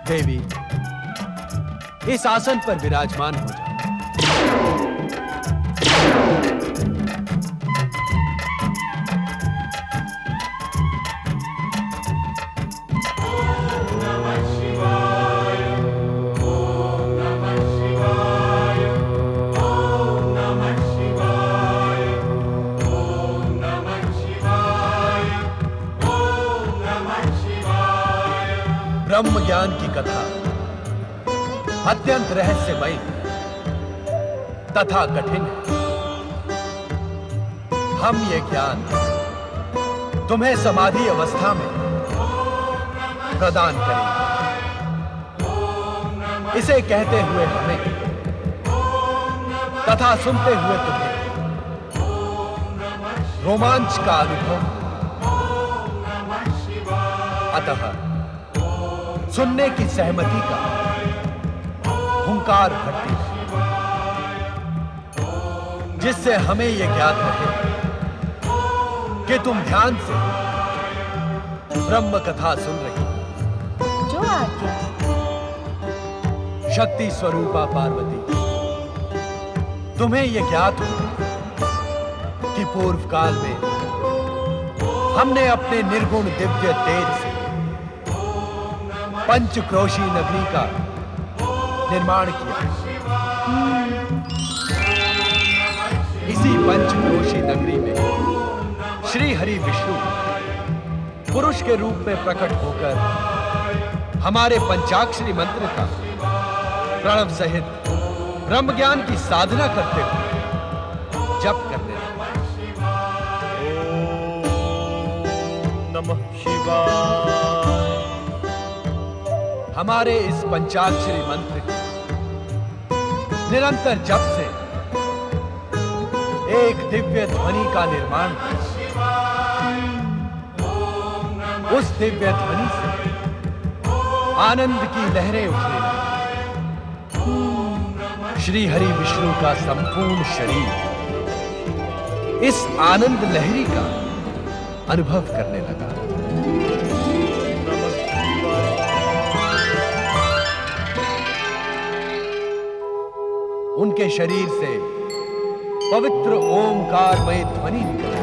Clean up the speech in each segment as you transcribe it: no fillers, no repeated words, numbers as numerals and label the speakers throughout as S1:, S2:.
S1: देवी, इस आसन पर विराजमान हो जाओ। ब्रह्म ज्ञान की कथा अत्यंत रहस्यमयी तथा कठिन है। हम ये ज्ञान तुम्हें समाधि अवस्था में प्रदान करेंगे। इसे कहते हुए हमें तथा सुनते हुए तुम्हें रोमांच का अनुभव, अतः सुनने की सहमति का हुंकार भरती है, जिससे हमें यह ज्ञात रहे कि तुम ध्यान से ब्रह्म कथा सुन रही हो।
S2: जो आज्ञा।
S1: शक्ति स्वरूपा पार्वती, तुम्हें यह ज्ञात हो कि पूर्व काल में हमने अपने निर्गुण दिव्य तेज से पंचक्रोशी नगरी का निर्माण किया। इसी पंचक्रोशी नगरी में श्री हरि विष्णु पुरुष के रूप में प्रकट होकर हमारे पंचाक्षरी मंत्र का प्रणव सहित ब्रह्म ज्ञान की साधना करते हुए जप करने लगे।
S3: ओम नमः शिवाय।
S1: हमारे इस पंचाक्षरी मंत्र के निरंतर जप से एक दिव्य ध्वनि का निर्माण हुआ। उस दिव्य ध्वनि से आनंद की लहरें उठने लगी। श्री हरि विष्णु का संपूर्ण शरीर इस आनंद लहरी का अनुभव करने लगा। उनके शरीर से पवित्र ओमकारमय ध्वनि निकली।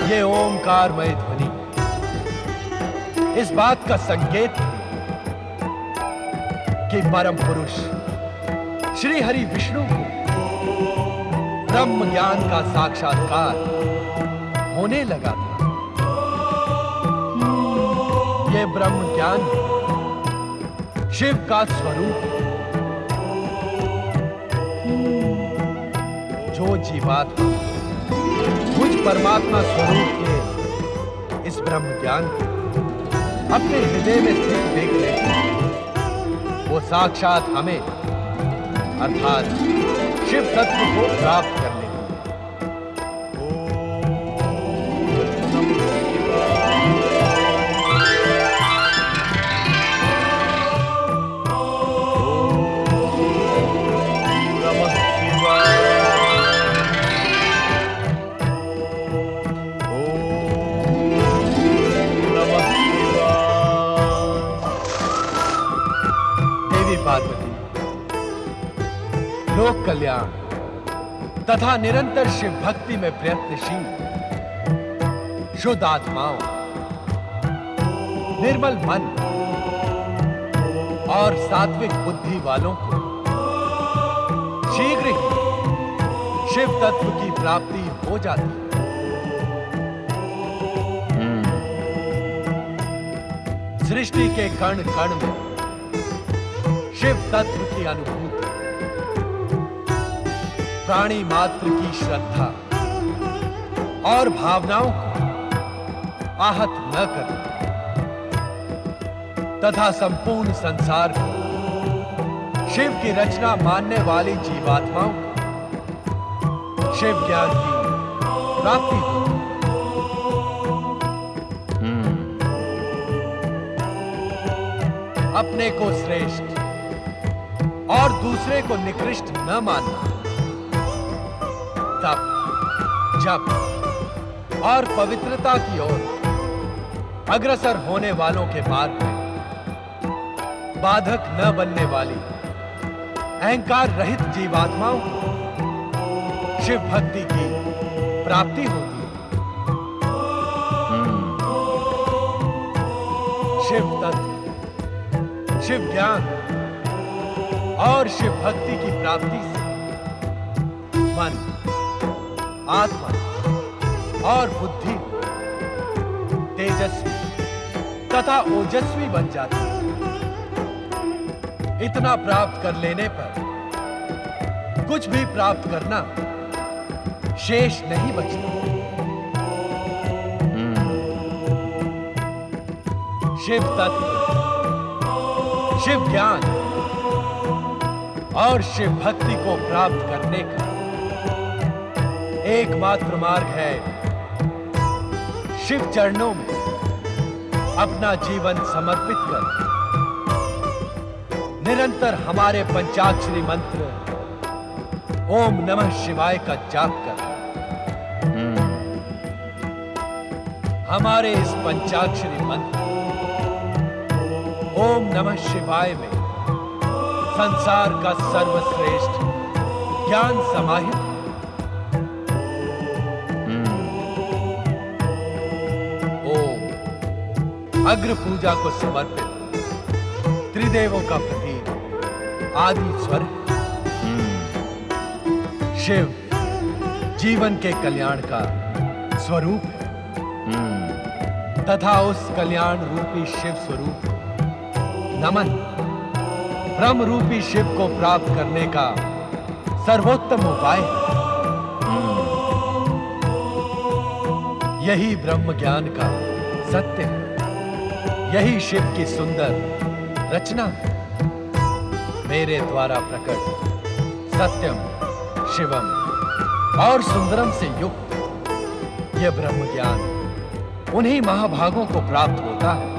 S1: ये ओमकारमय ध्वनि इस बात का संकेत है कि परम पुरुष श्री हरि विष्णु को ब्रह्म ज्ञान का साक्षात्कार होने लगा था। यह ब्रह्म ज्ञान शिव का स्वरूप है। जो जीवात्मा मुझ परमात्मा स्वरूप के इस ब्रह्म ज्ञान को अपने हृदय में स्थित देख लेते हैं, वो साक्षात हमें अर्थात शिव तत्व को प्राप्त कर लेते हैं। पार्वती, लोक कल्याण तथा निरंतर शिव भक्ति में प्रयत्नशील शुद्ध आत्माओं, निर्मल मन और सात्विक बुद्धि वालों को शीघ्र ही शिव तत्व की प्राप्ति हो जाती है। सृष्टि के कण कण में शिव तत्व की अनुभूति, प्राणी मात्र की श्रद्धा और भावनाओं को आहत न करना तथा संपूर्ण संसार को शिव की रचना मानने वाली जीवात्माओं को शिव ज्ञान की प्राप्ति हो। अपने को श्रेष्ठ और दूसरे को निकृष्ट न मानना तप, जप और पवित्रता की ओर अग्रसर होने वालों के मार्ग में बाधक न बनने वाली अहंकार रहित जीवात्माओं को शिव भक्ति की प्राप्ति होती है। शिव तत्व, शिव ज्ञान और शिव भक्ति की प्राप्ति से मन, आत्मा और बुद्धि तेजस्वी तथा ओजस्वी बन जाती है। इतना प्राप्त कर लेने पर कुछ भी प्राप्त करना शेष नहीं बचता। शिव तत्व, शिव ज्ञान और शिव भक्ति को प्राप्त करने का एकमात्र मार्ग है शिव चरणों में अपना जीवन समर्पित कर निरंतर हमारे पंचाक्षरी मंत्र ओम नमः शिवाय का जाप कर। हमारे इस पंचाक्षरी मंत्र ओम नमः शिवाय में संसार का सर्वश्रेष्ठ ज्ञान समाहित है। ओम अग्र पूजा को समर्पित त्रिदेवों का प्रतीक आदि स्वर। शिव जीवन के कल्याण का स्वरूप है तथा उस कल्याण रूपी शिव स्वरूप नमन ब्रह्म रूपी शिव को प्राप्त करने का सर्वोत्तम उपाय है। यही ब्रह्म ज्ञान का सत्य है, यही शिव की सुंदर रचना है। मेरे द्वारा प्रकट सत्यम, शिवम और सुंदरम से युक्त यह ब्रह्म ज्ञान उन्हीं महाभागों को प्राप्त होता है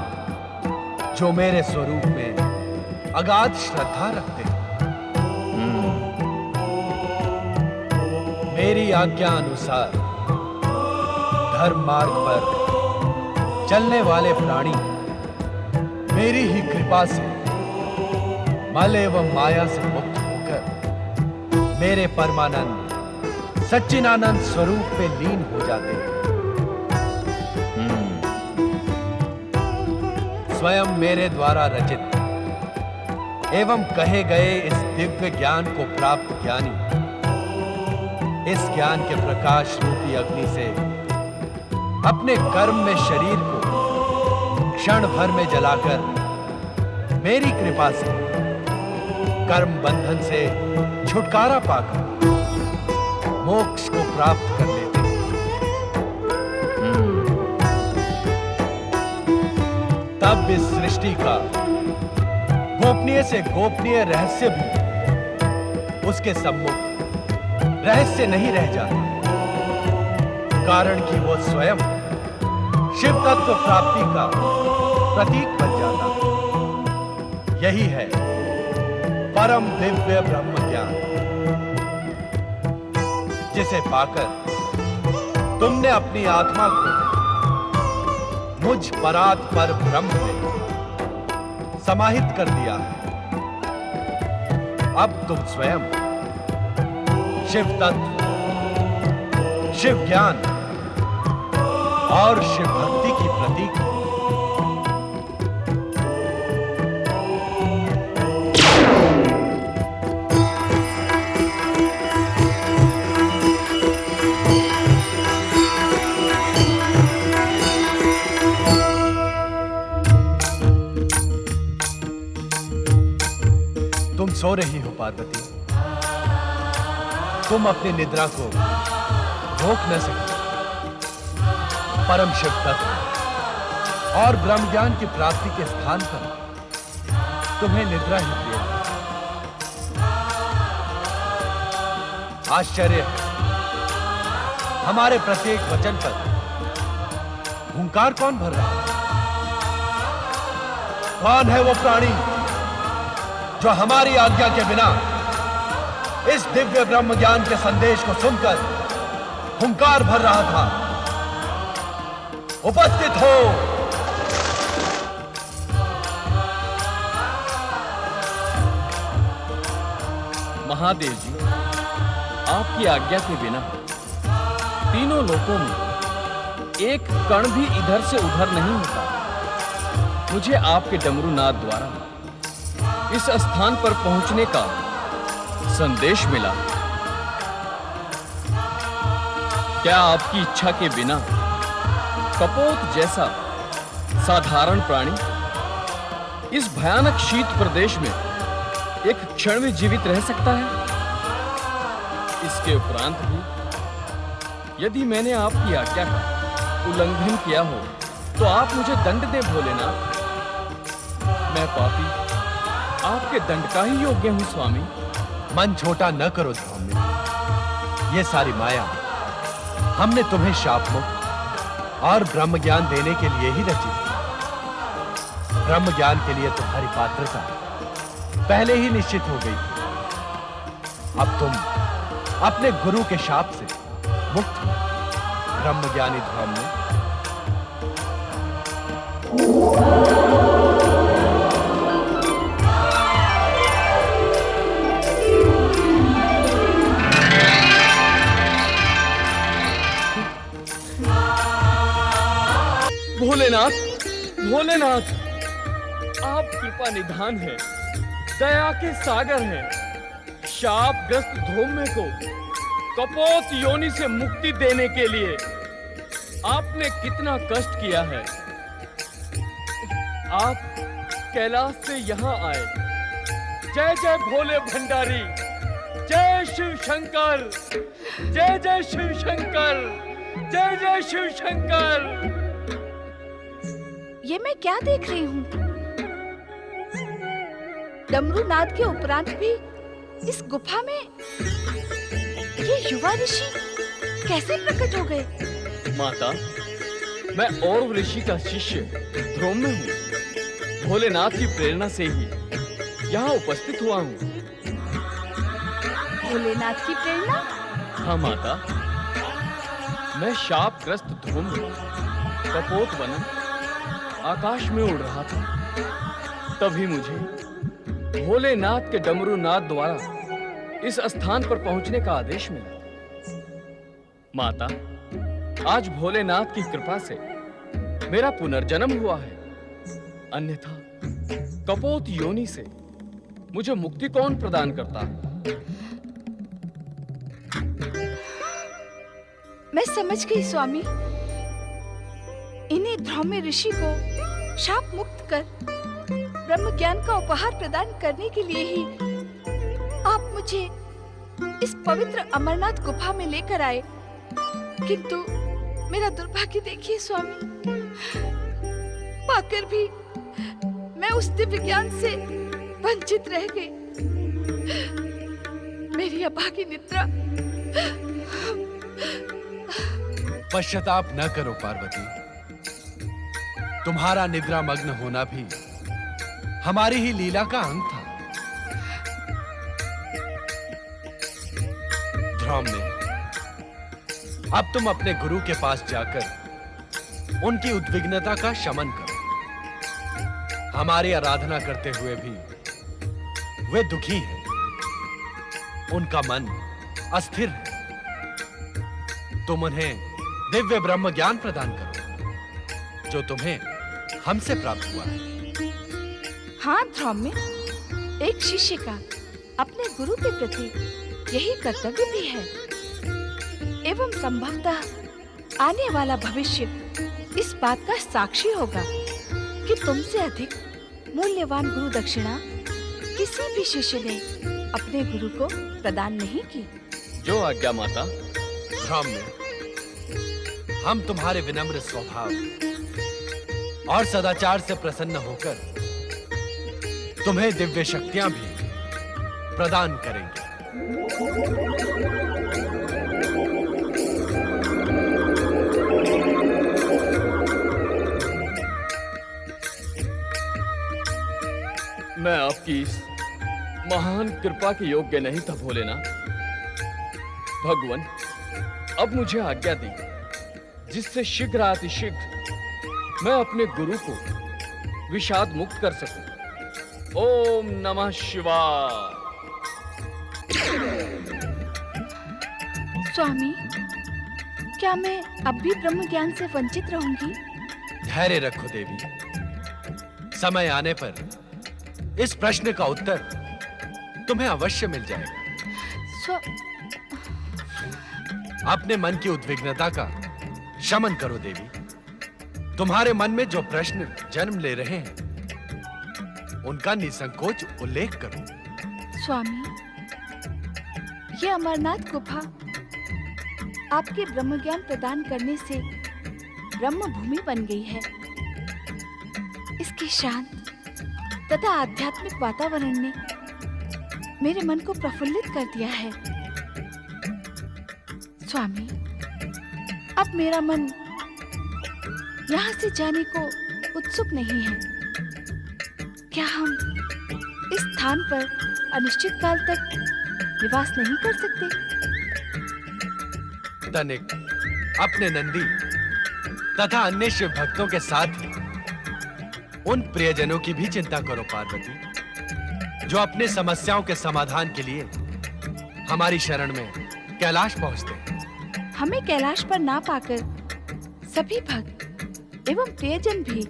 S1: जो मेरे स्वरूप में अगाध श्रद्धा रखते हैं। मेरी आज्ञा अनुसार धर्म मार्ग पर चलने वाले प्राणी मेरी ही कृपा से मल एवं माया से मुक्त होकर मेरे परमानंद सच्चिदानंद स्वरूप में लीन हो जाते हैं। स्वयं मेरे द्वारा रचित एवं कहे गए इस दिव्य ज्ञान को प्राप्त ज्ञानी इस ज्ञान के प्रकाश रूपी अग्नि से अपने कर्म में शरीर को क्षण भर में जलाकर मेरी कृपा से कर्म बंधन से छुटकारा पाकर मोक्ष को प्राप्त कर लेते हैं। तब इस सृष्टि का गोपनीय से गोपनीय रहस्य भी उसके सम्मुख रहस्य नहीं रह जाता, कारण कि वो स्वयं शिव तत्व प्राप्ति का प्रतीक बन जाता। यही है परम दिव्य ब्रह्म ज्ञान जिसे पाकर तुमने अपनी आत्मा को मुझ परात पर ब्रह्म में समाहित कर दिया है। अब तुम स्वयं शिव तत्व, शिव ज्ञान और शिव भक्ति की प्रतीक हो। तुम सो रही हो पार्वती, तुम अपनी निद्रा को रोक न सके। परम शिव तत्व और ब्रह्म ज्ञान की प्राप्ति के स्थान पर तुम्हें निद्रा ही प्रिय है। आश्चर्य है, हमारे प्रत्येक वचन पर हुंकार कौन भर रहा है? कौन है वो प्राणी जो हमारी आज्ञा के बिना इस दिव्य ब्रह्म ज्ञान के संदेश को सुनकर हुंकार भर रहा था। उपस्थित हो।
S3: महादेव जी, आपकी आज्ञा के बिना तीनों लोकों में एक कण भी इधर से उधर नहीं होता। मुझे आपके डमरूनाद द्वारा इस स्थान पर पहुंचने का संदेश मिला। क्या आपकी इच्छा के बिना कपोत जैसा साधारण प्राणी इस भयानक शीत प्रदेश में एक क्षण में जीवित रह सकता है? इसके उपरांत भी यदि मैंने आपकी आज्ञा का उल्लंघन किया हो तो आप मुझे दंड दें भोलेनाथ। मैं पापी आपके दंड का ही योग्य हूं स्वामी।
S1: मन छोटा न करो धौम्य। ये सारी माया हमने तुम्हें शाप मुक्त और ब्रह्म ज्ञान देने के लिए ही रची थी। ब्रह्म ज्ञान के लिए तुम्हारी पात्रता पहले ही निश्चित हो गई थी। अब तुम अपने गुरु के शाप से मुक्त हो ब्रह्म ज्ञानी धौम्य।
S3: भोलेनाथ, भोलेनाथ, आप कृपा निधान हैं, दया के सागर हैं। शापग्रस्त धौम्य को कपोत योनि से मुक्ति देने के लिए आपने कितना कष्ट किया है। आप कैलाश से यहाँ आए। जय जय भोले भंडारी, जय शिव शंकर, जय जय शिव शंकर, जय जय शिव शंकर।
S2: ये मैं क्या देख रही हूँ? डमरूनाद के उपरांत भी इस गुफा में ये युवा ऋषि कैसे प्रकट हो गए?
S3: माता, मैं और ऋषि का शिष्य धौम्य हूँ। भोलेनाथ की प्रेरणा से ही यहाँ उपस्थित हुआ हूँ।
S2: भोलेनाथ की प्रेरणा?
S3: हाँ माता, मैं शापग्रस्त धौम्य कपोत वनम आकाश में उड़ रहा था। तभी मुझे भोलेनाथ के डमरूनाद द्वारा इस स्थान पर पहुंचने का आदेश मिला। माता, आज भोलेनाथ की कृपा से मेरा पुनर्जन्म हुआ है। अन्यथा कपोत योनि से मुझे मुक्ति कौन प्रदान करता?
S2: मैं समझ गई स्वामी। इन्हीं धौम्य ऋषि को शाप मुक्त कर ब्रह्म ज्ञान का उपहार प्रदान करने के लिए ही आप मुझे इस पवित्र अमरनाथ गुफा में लेकर आए। किंतु मेरा दुर्भाग्य देखिए स्वामी, पाकर भी मैं उस दिव्य ज्ञान से वंचित रह गई। मेरी अभागी निद्रा।
S1: पश्चाताप न करो पार्वती। तुम्हारा निद्रा मग्न होना भी हमारी ही लीला का अंग था। धौम्य, अब तुम अपने गुरु के पास जाकर उनकी उद्विग्नता का शमन करो। हमारी आराधना करते हुए भी वे दुखी हैं। उनका मन अस्थिर है। तुम उन्हें दिव्य ब्रह्म ज्ञान प्रदान करो जो तुम्हें हमसे प्राप्त हुआ है।
S2: हाँ धौम्य, एक शिष्य का अपने गुरु के प्रति यही कर्तव्य भी है। एवं संभवतः आने वाला भविष्य इस बात का साक्षी होगा कि तुमसे अधिक मूल्यवान गुरु दक्षिणा किसी भी शिष्य ने अपने गुरु को प्रदान नहीं की।
S3: जो आज्ञा माता।
S1: धौम्य, हम तुम्हारे विनम्र स्वभाव और सदाचार से प्रसन्न होकर तुम्हें दिव्य शक्तियां भी प्रदान करेंगे।
S3: मैं आपकी इस महान कृपा के योग्य नहीं था भोलेनाथ। भगवान, अब मुझे आज्ञा दी, जिससे शीघ्र अतिशीघ्र मैं अपने गुरु को विषाद मुक्त कर सकूं। ओम नमः शिवाय।
S2: स्वामी, क्या मैं अब भी ब्रह्म ज्ञान से वंचित रहूंगी?
S1: धैर्य रखो देवी, समय आने पर इस प्रश्न का उत्तर तुम्हें अवश्य मिल जाएगा। अपने मन की उद्विग्नता का शमन करो देवी। तुम्हारे मन में जो प्रश्न जन्म ले रहे हैं, उनका निसंकोच उल्लेख करो।
S2: स्वामी, ये अमरनाथ गुफा आपके ब्रह्म ज्ञान प्रदान करने से ब्रह्म भूमि बन गई है। इसके शांत तथा आध्यात्मिक वातावरण ने मेरे मन को प्रफुल्लित कर दिया है। स्वामी, अब मेरा मन यहाँ से जाने को उत्सुक नहीं है। क्या हम इस स्थान पर अनिश्चित काल तक निवास नहीं कर सकते?
S1: तनिक अपने नंदी तथा अन्य शिव भक्तों के साथ ही उन प्रियजनों की भी चिंता करो पार्वती, जो अपने समस्याओं के समाधान के लिए हमारी शरण में कैलाश पहुंचते हैं।
S2: हमें कैलाश पर ना पाकर सभी भक्त एवं प्रियजन भी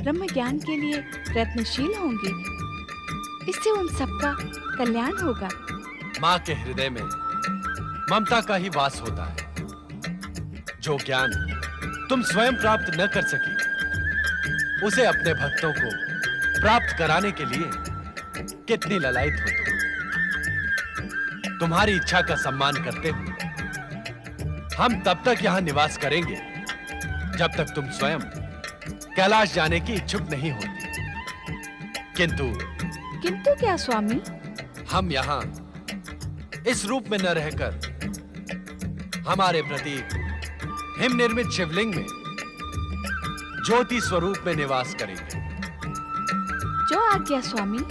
S2: ब्रह्म ज्ञान के लिए प्रयत्नशील होंगे। इससे उन सबका कल्याण होगा।
S1: माँ के हृदय में ममता का ही वास होता है। जो ज्ञान तुम स्वयं प्राप्त न कर सकी, उसे अपने भक्तों को प्राप्त कराने के लिए कितनी ललायत हो तुम। तुम्हारी इच्छा का सम्मान करते हुए हम तब तक यहां निवास करेंगे जब तक तुम स्वयं कैलाश जाने की इच्छुक नहीं होती।
S2: किंतु क्या स्वामी?
S1: हम यहां इस रूप में न रहकर हमारे प्रति हिम निर्मित शिवलिंग में ज्योति स्वरूप में निवास करेंगे।
S2: जो आज्ञा स्वामी।